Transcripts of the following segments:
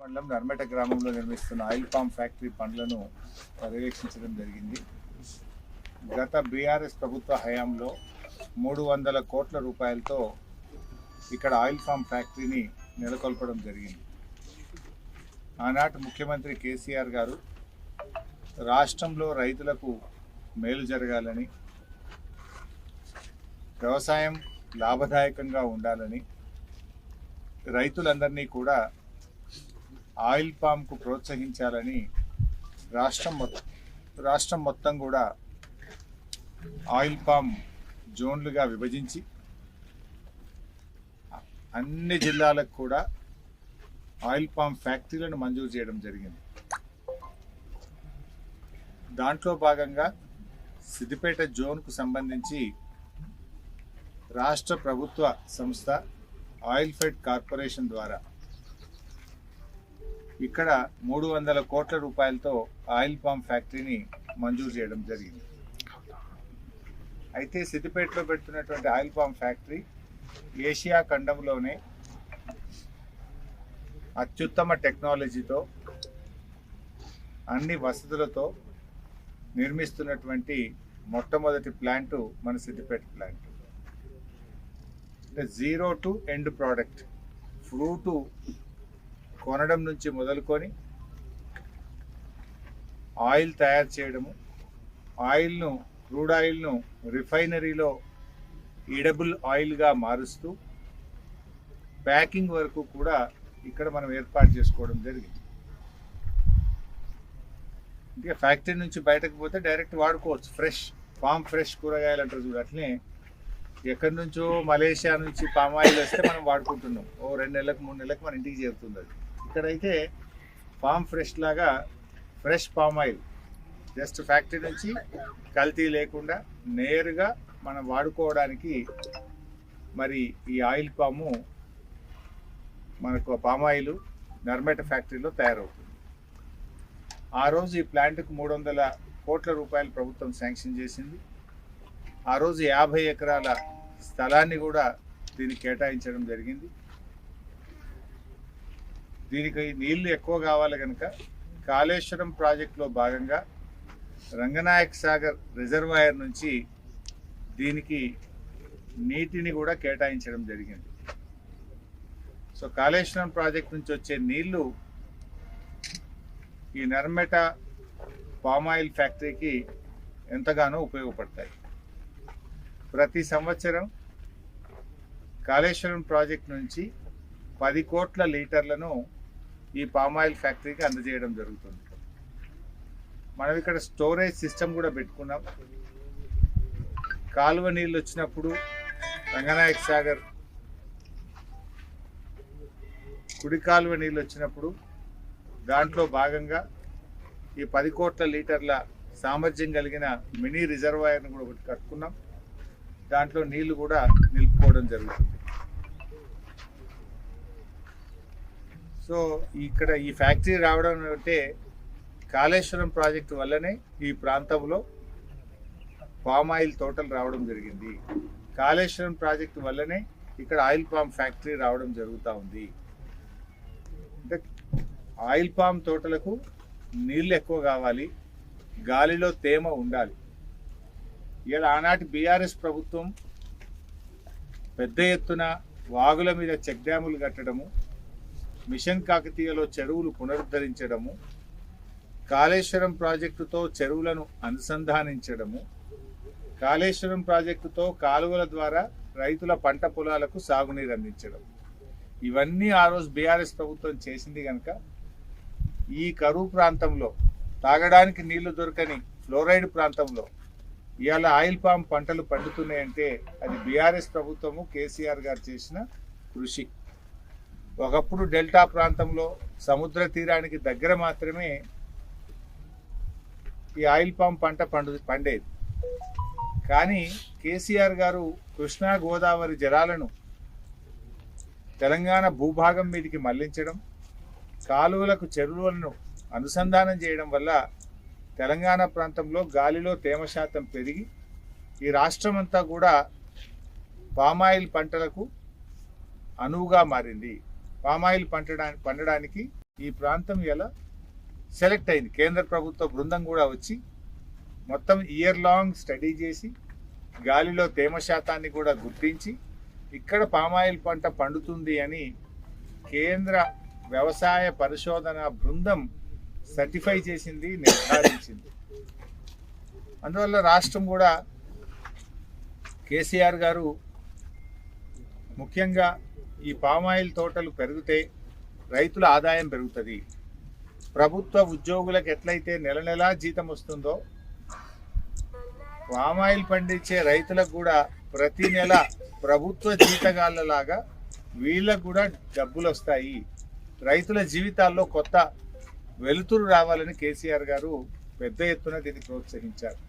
మండలం నర్మేట గ్రామంలో నిర్మిస్తున్న ఆయిల్ పామ్ ఫ్యాక్టరీ పనులను పర్యవేక్షించడం జరిగింది. గత బీఆర్ఎస్ ప్రభుత్వ హయాంలో 300 కోట్ల రూపాయలతో ఇక్కడ ఆయిల్ పామ్ ఫ్యాక్టరీని నెలకొల్పడం జరిగింది. ఆనాటి ముఖ్యమంత్రి కేసీఆర్ గారు రాష్ట్రంలో రైతులకు మేలు జరగాలని, వ్యవసాయం లాభదాయకంగా ఉండాలని, రైతులందరినీ కూడా ఆయిల్ పామ్కు ప్రోత్సహించాలని రాష్ట్రం మొత్తం కూడా ఆయిల్ పామ్ జోన్లుగా విభజించి అన్ని జిల్లాలకు కూడా ఆయిల్ పామ్ ఫ్యాక్టరీలను మంజూరు చేయడం జరిగింది. దాంట్లో భాగంగా సిద్దిపేట జోన్కు సంబంధించి రాష్ట్ర ప్రభుత్వ సంస్థ ఆయిల్ ఫెడ్ కార్పొరేషన్ ద్వారా ఇక్కడ 300 కోట్ల రూపాయలతో ఆయిల్ పామ్ ఫ్యాక్టరీని మంజూరు చేయడం జరిగింది. అయితే సిద్దిపేటలో పెడుతున్నటువంటి ఆయిల్ పామ్ ఫ్యాక్టరీ ఏషియా ఖండంలోనే అత్యుత్తమ టెక్నాలజీతో అన్ని వసతులతో నిర్మిస్తున్నటువంటి మొట్టమొదటి ప్లాంటు మన Siddipet plant. Zero to end product, fruit కొనడం నుంచి మొదలుకొని ఆయిల్ తయారు చేయడము, ఆయిల్ను క్రూడ్ ఆయిల్ను రిఫైనరీలో ఎడబుల్ ఆయిల్గా మారుస్తూ ప్యాకింగ్ వరకు కూడా ఇక్కడ మనం ఏర్పాటు చేసుకోవడం జరిగింది. ఇంకా ఫ్యాక్టరీ నుంచి బయటకు పోతే డైరెక్ట్ వాడుకోవచ్చు. పామ్ ఫ్రెష్ కూరగాయలు అంటారు చూడు, అట్లనే ఎక్కడి నుంచో మలేషియా నుంచి పామ్ ఆయిల్ వస్తే మనం వాడుకుంటున్నాం. 2 నెలలకు 3 నెలలకు మన ఇంటికి చేరుతుంది. అది ఇక్కడైతే పామ్ ఫ్రెష్ లాగా fresh palm oil just factory నుంచి కల్తీ లేకుండా నేరుగా మనం వాడుకోవడానికి మరి ఈ ఆయిల్ పాము మనకు పామ్ ఆయిల్ నర్మేట ఫ్యాక్టరీలో తయారవుతుంది. ఆ రోజు ఈ ప్లాంట్కు 300 కోట్ల రూపాయలు ప్రభుత్వం శాంక్షన్ చేసింది. ఆ రోజు 50 ఎకరాల స్థలాన్ని కూడా దీనికి కేటాయించడం జరిగింది. దీనికి నీళ్లు ఎక్కువ కావాలి కనుక కాళేశ్వరం ప్రాజెక్టులో భాగంగా రంగనాయక్ సాగర్ రిజర్వాయర్ నుంచి దీనికి నీటిని కూడా కేటాయించడం జరిగింది. సో కాళేశ్వరం ప్రాజెక్ట్ నుంచి వచ్చే నీళ్లు ఈ నర్మేట పామ్ ఆయిల్ ఫ్యాక్టరీకి ఎంతగానో ఉపయోగపడతాయి. ప్రతి సంవత్సరం కాళేశ్వరం ప్రాజెక్ట్ నుంచి 10 కోట్ల లీటర్లను ఈ పామ్ ఆయిల్ ఫ్యాక్టరీకి అందజేయడం జరుగుతుంది. మనం ఇక్కడ స్టోరేజ్ సిస్టమ్ కూడా పెట్టుకున్నాం. కాలువ నీళ్ళు వచ్చినప్పుడు రంగనాయక్ సాగర్ కుడి కాలువ నీళ్ళు వచ్చినప్పుడు దాంట్లో భాగంగా ఈ 10 కోట్ల లీటర్ల సామర్థ్యం కలిగిన మినీ రిజర్వాయర్ను కూడా ఒకటి కట్టుకున్నాం. దాంట్లో నీళ్లు కూడా నిలుపుకోవడం జరుగుతుంది. సో ఇక్కడ ఈ ఫ్యాక్టరీ రావడం అంటే కాళేశ్వరం ప్రాజెక్టు వల్లనే ఈ ప్రాంతంలో పామ్ ఆయిల్ తోటలు రావడం జరిగింది. కాళేశ్వరం ప్రాజెక్టు వల్లనే ఇక్కడ ఆయిల్ పామ్ ఫ్యాక్టరీ రావడం జరుగుతూ ఉంది. అంటే ఆయిల్ పామ్ తోటలకు నీళ్ళు ఎక్కువ కావాలి, గాలిలో తేమ ఉండాలి. ఇలా ఆనాటి బీఆర్ఎస్ ప్రభుత్వం పెద్ద ఎత్తున వాగుల మీద చెక్ డ్యాములు కట్టడము, మిషన్ కాకతీయలో చెరువులు పునరుద్ధరించడము, కాళేశ్వరం ప్రాజెక్టుతో చెరువులను అనుసంధానించడము, కాళేశ్వరం ప్రాజెక్టుతో కాలువల ద్వారా రైతుల పంట పొలాలకు సాగునీరు అందించడం, ఇవన్నీ ఆ రోజు బీఆర్ఎస్ ప్రభుత్వం చేసింది కనుక ఈ కరువు ప్రాంతంలో తాగడానికి నీళ్లు దొరకని ఫ్లోరైడ్ ప్రాంతంలో ఇవాళ ఆయిల్ పామ్ పంటలు పండుతున్నాయంటే అది బీఆర్ఎస్ ప్రభుత్వము కేసీఆర్ గారు చేసిన కృషి. ఒకప్పుడు డెల్టా ప్రాంతంలో సముద్ర తీరానికి దగ్గర మాత్రమే ఈ ఆయిల్ పామ్ పంట పండేది. కానీ కేసీఆర్ గారు కృష్ణా గోదావరి జలాలను తెలంగాణ భూభాగం మీదకి మళ్లించడం, కాలువలకు చెరువులను అనుసంధానం చేయడం వల్ల తెలంగాణ ప్రాంతంలో గాలిలో తేమ శాతం పెరిగి ఈ రాష్ట్రమంతా కూడా పామాయిల్ పంటలకు అనువుగా మారింది. పామాయిల్ పండడానికి ఈ ప్రాంతం ఇలా సెలెక్ట్ అయింది. కేంద్ర ప్రభుత్వ బృందం కూడా వచ్చి మొత్తం ఇయర్ లాంగ్ స్టడీ చేసి గాలిలో తేమ శాతాన్ని కూడా గుర్తించి ఇక్కడ పామాయిల్ పంట పండుతుంది అని కేంద్ర వ్యవసాయ పరిశోధన బృందం సర్టిఫై చేసింది, నిర్ధారించింది. అందువల్ల రాష్ట్రం కూడా కేసీఆర్ గారు ముఖ్యంగా ఈ పామాయిల్ తోటలు పెరిగితే రైతుల ఆదాయం పెరుగుతుంది. ప్రభుత్వ ఉద్యోగులకు ఎట్లయితే నెల నెలా జీతం వస్తుందో పామాయిల్ పండించే రైతులకు కూడా ప్రతి నెల ప్రభుత్వ జీతగాళ్ళలాగా వీళ్ళకు కూడా డబ్బులు వస్తాయి. రైతుల జీవితాల్లో కొత్త వెలుతురు రావాలని కేసీఆర్ గారు పెద్ద ఎత్తున దీన్ని ప్రోత్సహించారు.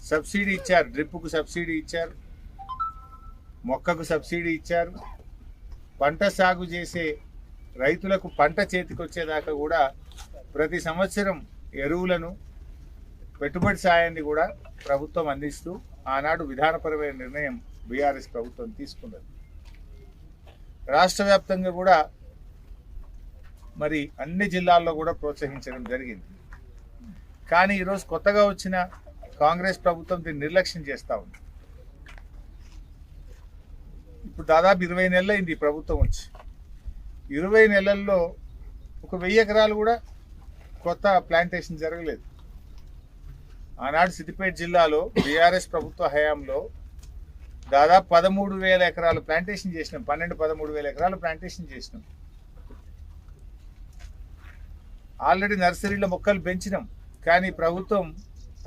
సబ్సిడీ ఇచ్చారు, డ్రిప్కు సబ్సిడీ ఇచ్చారు, మొక్కకు సబ్సిడీ ఇచ్చారు. పంట సాగు చేసే రైతులకు పంట చేతికి వచ్చేదాకా కూడా ప్రతి సంవత్సరం ఎరువులను, పెట్టుబడి సాయాన్ని కూడా ప్రభుత్వం అందిస్తూ ఆనాడు విధానపరమైన నిర్ణయం బీఆర్ఎస్ ప్రభుత్వం తీసుకున్నది. రాష్ట్ర వ్యాప్తంగా కూడా మరి అన్ని జిల్లాల్లో కూడా ప్రోత్సహించడం జరిగింది. కానీ ఈరోజు కొత్తగా వచ్చిన కాంగ్రెస్ ప్రభుత్వం దీన్ని నిర్లక్ష్యం చేస్తూ ఉంది. ఇప్పుడు దాదాపు 20 నెలలు అయింది ఈ ప్రభుత్వం వచ్చి. 20 నెలల్లో ఒక 1000 ఎకరాలు కూడా కొత్త ప్లాంటేషన్ జరగలేదు. ఆనాడు సిద్దిపేట జిల్లాలో బీఆర్ఎస్ ప్రభుత్వ హయాంలో దాదాపు 13,000 ఎకరాలు ప్లాంటేషన్ చేసినాం. 13,000 ఎకరాలు ప్లాంటేషన్ చేసినాం. ఆల్రెడీ నర్సరీలో మొక్కలు పెంచినాం. కానీ ప్రభుత్వం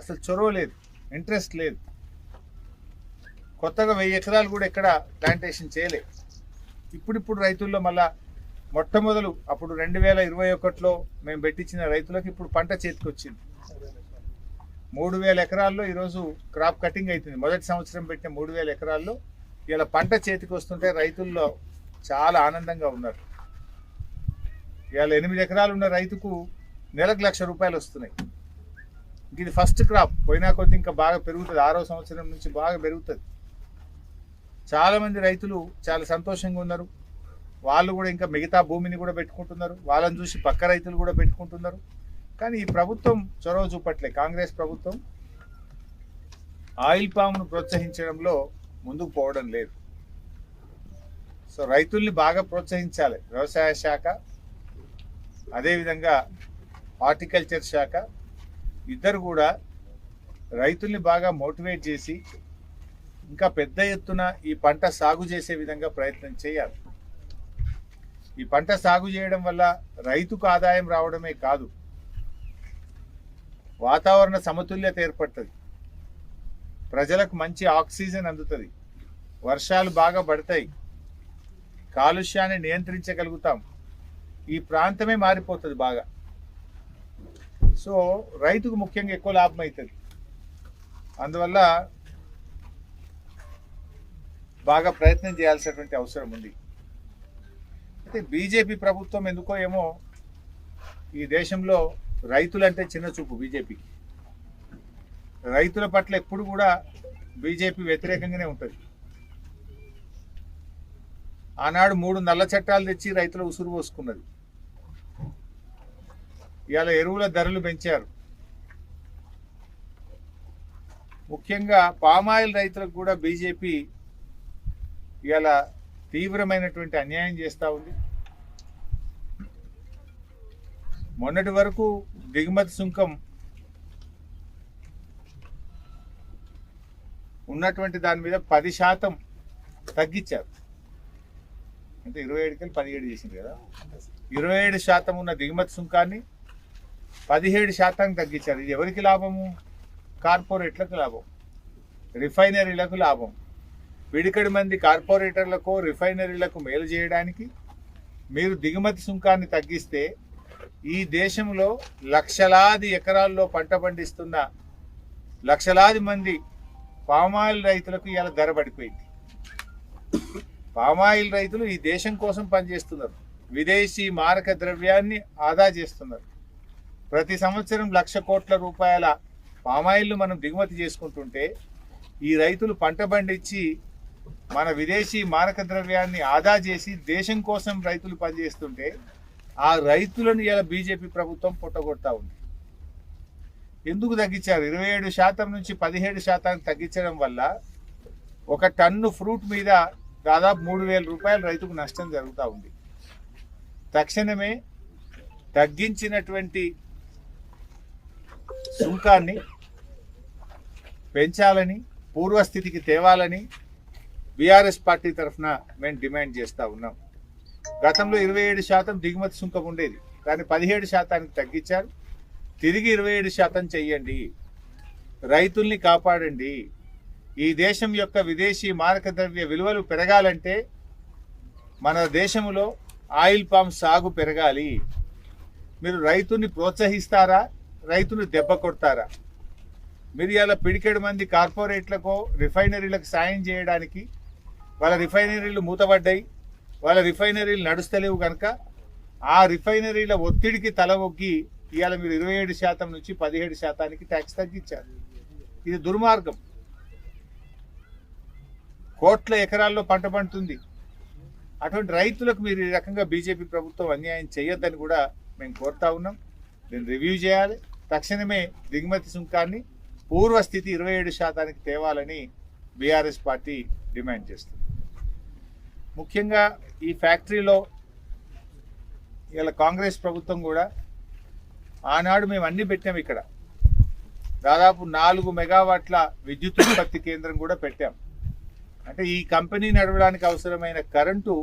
అసలు చొరవ లేదు, ఇంట్రెస్ట్ లేదు. కొత్తగా 1000 ఎకరాలు కూడా ఎక్కడ ప్లాంటేషన్ చేయలేదు. ఇప్పుడు రైతుల్లో మళ్ళా మొట్టమొదలు అప్పుడు 2021లో మేము పెట్టించిన రైతులకు ఇప్పుడు పంట చేతికి వచ్చింది. 3,000 ఎకరాల్లో ఈరోజు క్రాప్ కటింగ్ అవుతుంది. మొదటి సంవత్సరం పెట్టిన 3,000 ఎకరాల్లో ఇలా పంట చేతికి వస్తుంటే రైతుల్లో చాలా ఆనందంగా ఉన్నారు. ఇవాళ 8 ఎకరాలు ఉన్న రైతుకు నెలకు ₹1,00,000 వస్తున్నాయి. ఇది ఫస్ట్ క్రాప్. పోయినా కొద్ది ఇంకా బాగా పెరుగుతుంది. 6వ సంవత్సరం నుంచి బాగా పెరుగుతుంది. చాలామంది రైతులు చాలా సంతోషంగా ఉన్నారు. వాళ్ళు కూడా ఇంకా మిగతా భూమిని కూడా పెట్టుకుంటున్నారు. వాళ్ళని చూసి పక్క రైతులు కూడా పెట్టుకుంటున్నారు. కానీ ఈ ప్రభుత్వం చొరవ చూపట్లే. కాంగ్రెస్ ప్రభుత్వం ఆయిల్ పామ్ను ప్రోత్సహించడంలో ముందుకు పోవడం లేదు. సో రైతుల్ని బాగా ప్రోత్సహించాలి. వ్యవసాయ శాఖ, అదేవిధంగా హార్టికల్చర్ శాఖ ఇద్దరు కూడా రైతుల్ని బాగా మోటివేట్ చేసి ఇంకా పెద్ద ఎత్తున ఈ పంట సాగు చేసే విధంగా ప్రయత్నం చేయాలి. ఈ పంట సాగు చేయడం వల్ల రైతుకు ఆదాయం రావడమే కాదు, వాతావరణ సమతుల్యత ఏర్పడుతుంది, ప్రజలకు మంచి ఆక్సిజన్ అందుతుంది, వర్షాలు బాగా పడతాయి, కాలుష్యాన్ని నియంత్రించగలుగుతాం, ఈ ప్రాంతమే మారిపోతుంది బాగా. సో రైతుకు ముఖ్యంగా ఎక్కువ లాభం అవుతుంది. అందువల్ల బాగా ప్రయత్నం చేయాల్సినటువంటి అవసరం ఉంది. అయితే బీజేపీ ప్రభుత్వం ఎందుకో ఏమో ఈ దేశంలో రైతులంటే చిన్న చూపు బీజేపీకి. రైతుల పట్ల ఎప్పుడు కూడా బీజేపీ వ్యతిరేకంగానే ఉంటుంది. ఆనాడు 3 నల్ల చట్టాలు తెచ్చి రైతుల ఉసురు పోసుకున్నది. ఇవాళ ఎరువుల ధరలు పెంచారు. ముఖ్యంగా పామాయిల్ రైతులకు కూడా బీజేపీ ఇవాళ తీవ్రమైనటువంటి అన్యాయం చేస్తూ ఉంది. మొన్నటి వరకు దిగుమతి సుంకం ఉన్నటువంటి దాని మీద 10% తగ్గించారు. అంటే 27కి 17 చేసింది కదా. 27% ఉన్న దిగుమతి సుంకాన్ని 17% తగ్గించారు. ఇది ఎవరికి లాభము? కార్పొరేట్లకు లాభం, రిఫైనరీలకు లాభం. పిడికడి మంది కార్పొరేటర్లకు, రిఫైనరీలకు మేలు చేయడానికి మీరు దిగుమతి సుంకాన్ని తగ్గిస్తే ఈ దేశంలో లక్షలాది ఎకరాల్లో పంట పండిస్తున్న లక్షలాది మంది పామాయిల్ రైతులకు ఇలా ధర పడిపోయింది. పామాయిల్ రైతులు ఈ దేశం కోసం పనిచేస్తున్నారు. విదేశీ మారక ద్రవ్యాన్ని ఆదా చేస్తున్నారు. ప్రతి సంవత్సరం ₹1,00,000 కోట్ల పామాయిల్ను మనం దిగుమతి చేసుకుంటుంటే ఈ రైతులు పంట పండించి మన విదేశీ మారక ద్రవ్యాన్ని ఆదా చేసి దేశం కోసం రైతులు పనిచేస్తుంటే ఆ రైతులను ఇలా బీజేపీ ప్రభుత్వం పొట్టగొడతా ఉంది. ఎందుకు తగ్గించారు? 27% నుంచి 17% తగ్గించడం వల్ల ఒక టన్ను ఫ్రూట్ మీద దాదాపు 3,000 రూపాయలు రైతుకు నష్టం జరుగుతూ ఉంది. తక్షణమే తగ్గించినటువంటి సుంకాన్ని పెంచాలని, పూర్వస్థితికి తేవాలని బీఆర్ఎస్ పార్టీ తరఫున మేము డిమాండ్ చేస్తూ ఉన్నాం. గతంలో 27% దిగుమతి సుంకం ఉండేది, కానీ 17%కి తగ్గించారు. తిరిగి 27% చెయ్యండి, రైతుల్ని కాపాడండి. ఈ దేశం యొక్క విదేశీ మారక ద్రవ్య విలువలు పెరగాలంటే మన దేశంలో ఆయిల్ పామ్ సాగు పెరగాలి. మీరు రైతుని ప్రోత్సహిస్తారా, రైతును దెబ్బ కొడతారా? మీరు ఇలా పిడికెడు మంది కార్పొరేట్లకో రిఫైనరీలకు సాయం చేయడానికి, వాళ్ళ రిఫైనరీలు మూతపడ్డాయి, వాళ్ళ రిఫైనరీలు నడుస్తలేవు కనుక ఆ రిఫైనరీల ఒత్తిడికి తల ఒగ్గి ఇవాళ మీరు 27% నుంచి 17%కి ట్యాక్స్ తగ్గించారు. ఇది దుర్మార్గం. కోట్ల ఎకరాల్లో పంట పండుతుంది. అటువంటి రైతులకు మీరు ఈ రకంగా బీజేపీ ప్రభుత్వం అన్యాయం చేయొద్దని కూడా మేము కోరుతా ఉన్నాం. దీన్ని రివ్యూ చేయాలి. తక్షణమే దిగుమతి సుంకాన్ని పూర్వస్థితి 27%కి తేవాలని బీఆర్ఎస్ పార్టీ డిమాండ్ చేస్తుంది. ముఖ్యంగా ఈ ఫ్యాక్టరీలో ఇలా కాంగ్రెస్ ప్రభుత్వం కూడా ఆనాడు మేము అన్ని పెట్టాం. ఇక్కడ దాదాపు 4 మెగావాట్ల విద్యుత్ ఉత్పత్తి కేంద్రం కూడా పెట్టాం. అంటే ఈ కంపెనీ నడవడానికి అవసరమైన కరెంటు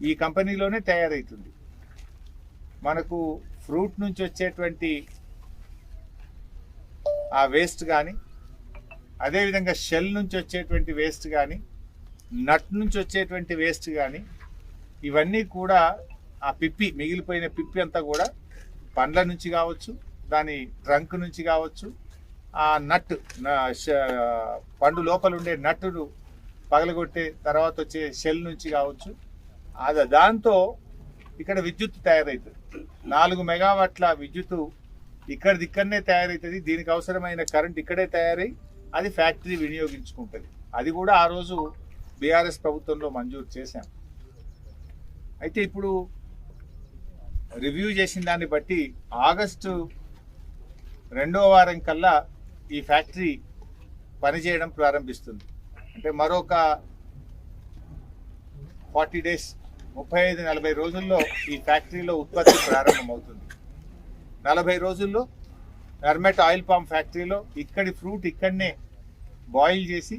ఈ కంపెనీలోనే తయారవుతుంది. మనకు ఫ్రూట్ నుంచి వచ్చేటువంటి ఆ వేస్ట్ కానీ, అదేవిధంగా షెల్ నుంచి వచ్చేటువంటి వేస్ట్ కానీ, నట్ నుంచి వచ్చేటువంటి వేస్ట్ కానీ, ఇవన్నీ కూడా ఆ పిప్పి, మిగిలిపోయిన పిప్పి అంతా కూడా పండ్ల నుంచి కావచ్చు, దాని ట్రంక్ నుంచి కావచ్చు, ఆ నట్ పండు లోపల ఉండే నట్టును పగలగొట్టే తర్వాత వచ్చే షెల్ నుంచి కావచ్చు, దాంతో ఇక్కడ విద్యుత్ తయారవుతుంది. 4 మెగావాట్ల విద్యుత్ ఇక్కడనే తయారవుతుంది. దీనికి అవసరమైన కరెంట్ ఇక్కడే తయారై అది ఫ్యాక్టరీ వినియోగించుకుంటుంది. అది కూడా ఆ రోజు బీఆర్ఎస్ ప్రభుత్వంలో మంజూరు చేశాం. అయితే ఇప్పుడు రివ్యూ చేసిన దాన్ని బట్టి ఆగస్టు 2వ వారం కల్లా ఈ ఫ్యాక్టరీ పనిచేయడం ప్రారంభిస్తుంది. అంటే మరొక 40 డేస్, 35-40 రోజుల్లో ఈ ఫ్యాక్టరీలో ఉత్పత్తి ప్రారంభమవుతుంది. 40 రోజుల్లో ఎర్మెట్ ఆయిల్ పామ్ ఫ్యాక్టరీలో ఇక్కడి ఫ్రూట్ ఇక్కడనే బాయిల్ చేసి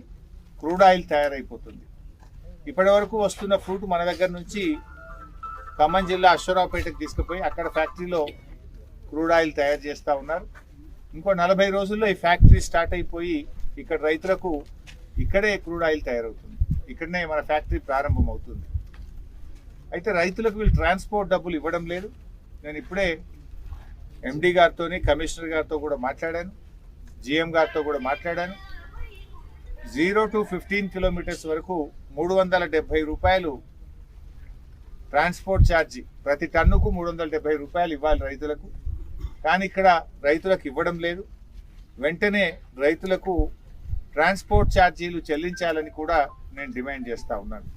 క్రూడ్ ఆయిల్ తయారైపోతుంది. ఇప్పటి వరకు వస్తున్న ఫ్రూట్ మన దగ్గర నుంచి ఖమ్మం జిల్లా అశ్వరావుపేటకు తీసుకుపోయి అక్కడ ఫ్యాక్టరీలో క్రూడ్ ఆయిల్ తయారు చేస్తూ ఉన్నారు. ఇంకో 40 రోజుల్లో ఈ ఫ్యాక్టరీ స్టార్ట్ అయిపోయి ఇక్కడ రైతులకు ఇక్కడే క్రూడ్ ఆయిల్ తయారవుతుంది. ఇక్కడనే మన ఫ్యాక్టరీ ప్రారంభం అవుతుంది. అయితే రైతులకు వీళ్ళు ట్రాన్స్పోర్ట్ డబ్బులు ఇవ్వడం లేదు. నేను ఇప్పుడే ఎండి గారితో, కమిషనర్ గారితో కూడా మాట్లాడాను, జిఎం గారితో కూడా మాట్లాడాను. 0 to 15 కిలోమీటర్స్ వరకు 370 రూపాయలు ట్రాన్స్పోర్ట్ ఛార్జీ, ప్రతి టన్నుకు 370 రూపాయలు ఇవ్వాలి రైతులకు. కానీ ఇక్కడ రైతులకు ఇవ్వడం లేదు. వెంటనే రైతులకు ట్రాన్స్పోర్ట్ ఛార్జీలు చెల్లించాలని కూడా నేను డిమాండ్ చేస్తూ ఉన్నాను.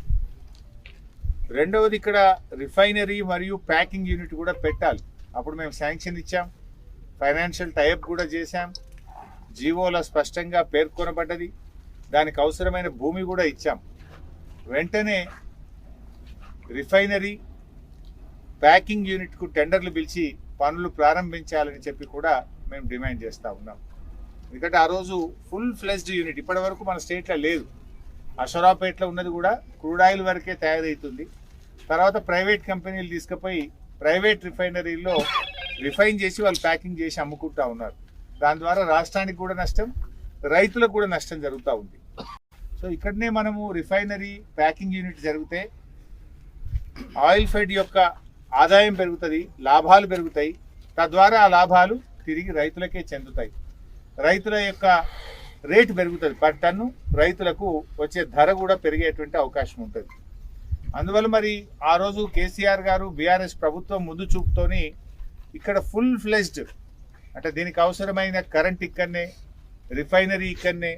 రెండవది, ఇక్కడ రిఫైనరీ మరియు ప్యాకింగ్ యూనిట్ కూడా పెట్టాలి. అప్పుడు మేము శాంక్షన్ ఇచ్చాం, ఫైనాన్షియల్ టైఅప్ కూడా చేశాం, జీవోలో స్పష్టంగా పేర్కొనబడ్డది, దానికి అవసరమైన భూమి కూడా ఇచ్చాం. వెంటనే రిఫైనరీ ప్యాకింగ్ యూనిట్కు టెండర్లు పిలిచి పనులు ప్రారంభించాలని చెప్పి కూడా మేము డిమాండ్ చేస్తూ ఉన్నాం. ఎందుకంటే ఆ రోజు ఫుల్ ఫ్లెజ్డ్ యూనిట్ ఇప్పటి వరకు మన స్టేట్లో లేదు. అశ్వరావుపేటలో ఉన్నది కూడా క్రూడ్ ఆయిల్ వరకే తయారవుతుంది. తర్వాత ప్రైవేట్ కంపెనీలు తీసుకుపోయి ప్రైవేట్ రిఫైనరీల్లో రిఫైన్ చేసి వాళ్ళు ప్యాకింగ్ చేసి అమ్ముకుంటా ఉన్నారు. దాని ద్వారా రాష్ట్రానికి కూడా నష్టం, రైతులకు కూడా నష్టం జరుగుతూ ఉంది. సో ఇక్కడనే మనము రిఫైనరీ ప్యాకింగ్ యూనిట్ జరిగితే ఆయిల్ ఫెడ్ యొక్క ఆదాయం పెరుగుతుంది, లాభాలు పెరుగుతాయి. తద్వారా ఆ లాభాలు తిరిగి రైతులకే చెందుతాయి. రైతుల యొక్క రేటు పెరుగుతుంది, పర్ టన్ను రైతులకు వచ్చే ధర కూడా పెరిగేటువంటి అవకాశం ఉంటుంది. అందువల్ల మరి ఆ రోజు కేసీఆర్ గారు, బీఆర్ఎస్ ప్రభుత్వం ముందు చూపుతోని ఇక్కడ ఫుల్ ఫ్లెజ్డ్, అంటే దీనికి అవసరమైన కరెంట్ ఇక్కడనే, రిఫైనరీ ఇక్కడనే,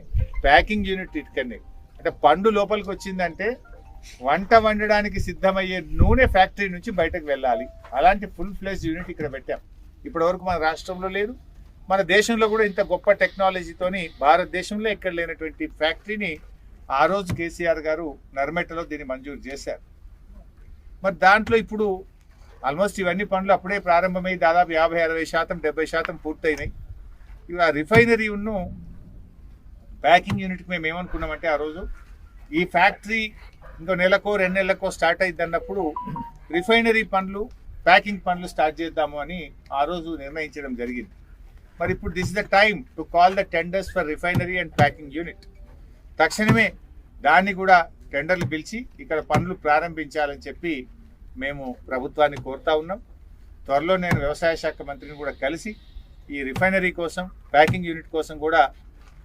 ప్యాకింగ్ యూనిట్ ఇక్కడనే. అంటే పండు లోపలికి వచ్చిందంటే వంట వండడానికి సిద్ధమయ్యే నూనె ఫ్యాక్టరీ నుంచి బయటకు వెళ్ళాలి. అలాంటి ఫుల్ ఫ్లెజ్ యూనిట్ ఇక్కడ పెట్టాం. ఇప్పటివరకు మన రాష్ట్రంలో లేదు, మన దేశంలో కూడా ఇంత గొప్ప టెక్నాలజీతోని భారతదేశంలో ఎక్కడ లేనటువంటి ఫ్యాక్టరీని ఆ రోజు కేసీఆర్ గారు నర్మెట్టలో దీన్ని మంజూరు చేశారు. మరి దాంట్లో ఇప్పుడు ఆల్మోస్ట్ ఇవన్నీ పనులు అప్పుడే ప్రారంభమై దాదాపు 50-60%, 70% పూర్తయినాయి. ఇవి ఆ రిఫైనరీ ఉన్ను ప్యాకింగ్ యూనిట్కి మేము ఏమనుకున్నామంటే ఆ రోజు ఈ ఫ్యాక్టరీ ఇంకో నెలకో 2 నెలలకో స్టార్ట్ అయింది అన్నప్పుడు రిఫైనరీ పనులు, ప్యాకింగ్ పనులు స్టార్ట్ చేద్దాము అని ఆ రోజు నిర్ణయించడం జరిగింది. మరి ఇప్పుడు this is the time to call the tenders for refinery and packing unit. తక్షణమే దాన్ని కూడా టెండర్లు పిలిచి ఇక్కడ పనులు ప్రారంభించాలని చెప్పి మేము ప్రభుత్వాన్ని కోరుతా ఉన్నాం. త్వరలో నేను వ్యవసాయ శాఖ మంత్రిని కూడా కలిసి ఈ రిఫైనరీ కోసం, ప్యాకింగ్ యూనిట్ కోసం కూడా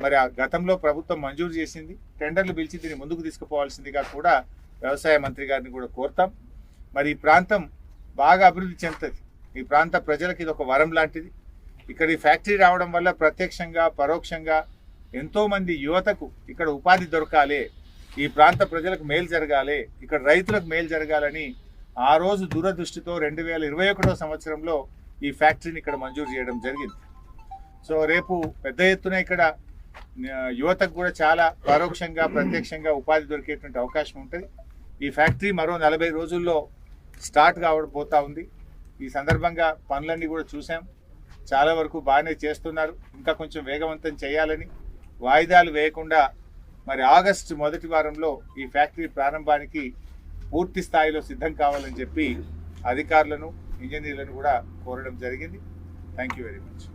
మరి ఆ గతంలో ప్రభుత్వం మంజూరు చేసింది, టెండర్లు పిలిచి దీన్ని ముందుకు తీసుకుపోవాల్సిందిగా కూడా వ్యవసాయ మంత్రి గారిని కూడా కోరుతాం. మరి ఈ ప్రాంతం బాగా అభివృద్ధి చెందుతుంది. ఈ ప్రాంత ప్రజలకు ఇది ఒక వరం లాంటిది. ఇక్కడ ఈ ఫ్యాక్టరీ రావడం వల్ల ప్రత్యక్షంగా పరోక్షంగా ఎంతోమంది యువతకు ఇక్కడ ఉపాధి దొరకాలి, ఈ ప్రాంత ప్రజలకు మేలు జరగాలి, ఇక్కడ రైతులకు మేలు జరగాలని ఆ రోజు దూరదృష్టితో 2021 సంవత్సరంలో ఈ ఫ్యాక్టరీని ఇక్కడ మంజూరు చేయడం జరిగింది. సో రేపు పెద్ద ఎత్తున ఇక్కడ యువతకు కూడా చాలా పరోక్షంగా ప్రత్యక్షంగా ఉపాధి దొరికేటువంటి అవకాశం ఉంటుంది. ఈ ఫ్యాక్టరీ మరో 40 రోజుల్లో స్టార్ట్ కావబోతా ఉంది. ఈ సందర్భంగా పనులన్నీ కూడా చూసాం, చాలా వరకు బాగానే చేస్తున్నారు. ఇంకా కొంచెం వేగవంతం చేయాలని, వాయిదాలు వేయకుండా మరి ఆగస్టు మొదటి వారంలో ఈ ఫ్యాక్టరీ ప్రారంభానికి పూర్తి స్థాయిలో సిద్ధం కావాలని చెప్పి అధికారులను, ఇంజనీర్లను కూడా కోరడం జరిగింది. Thank you very much.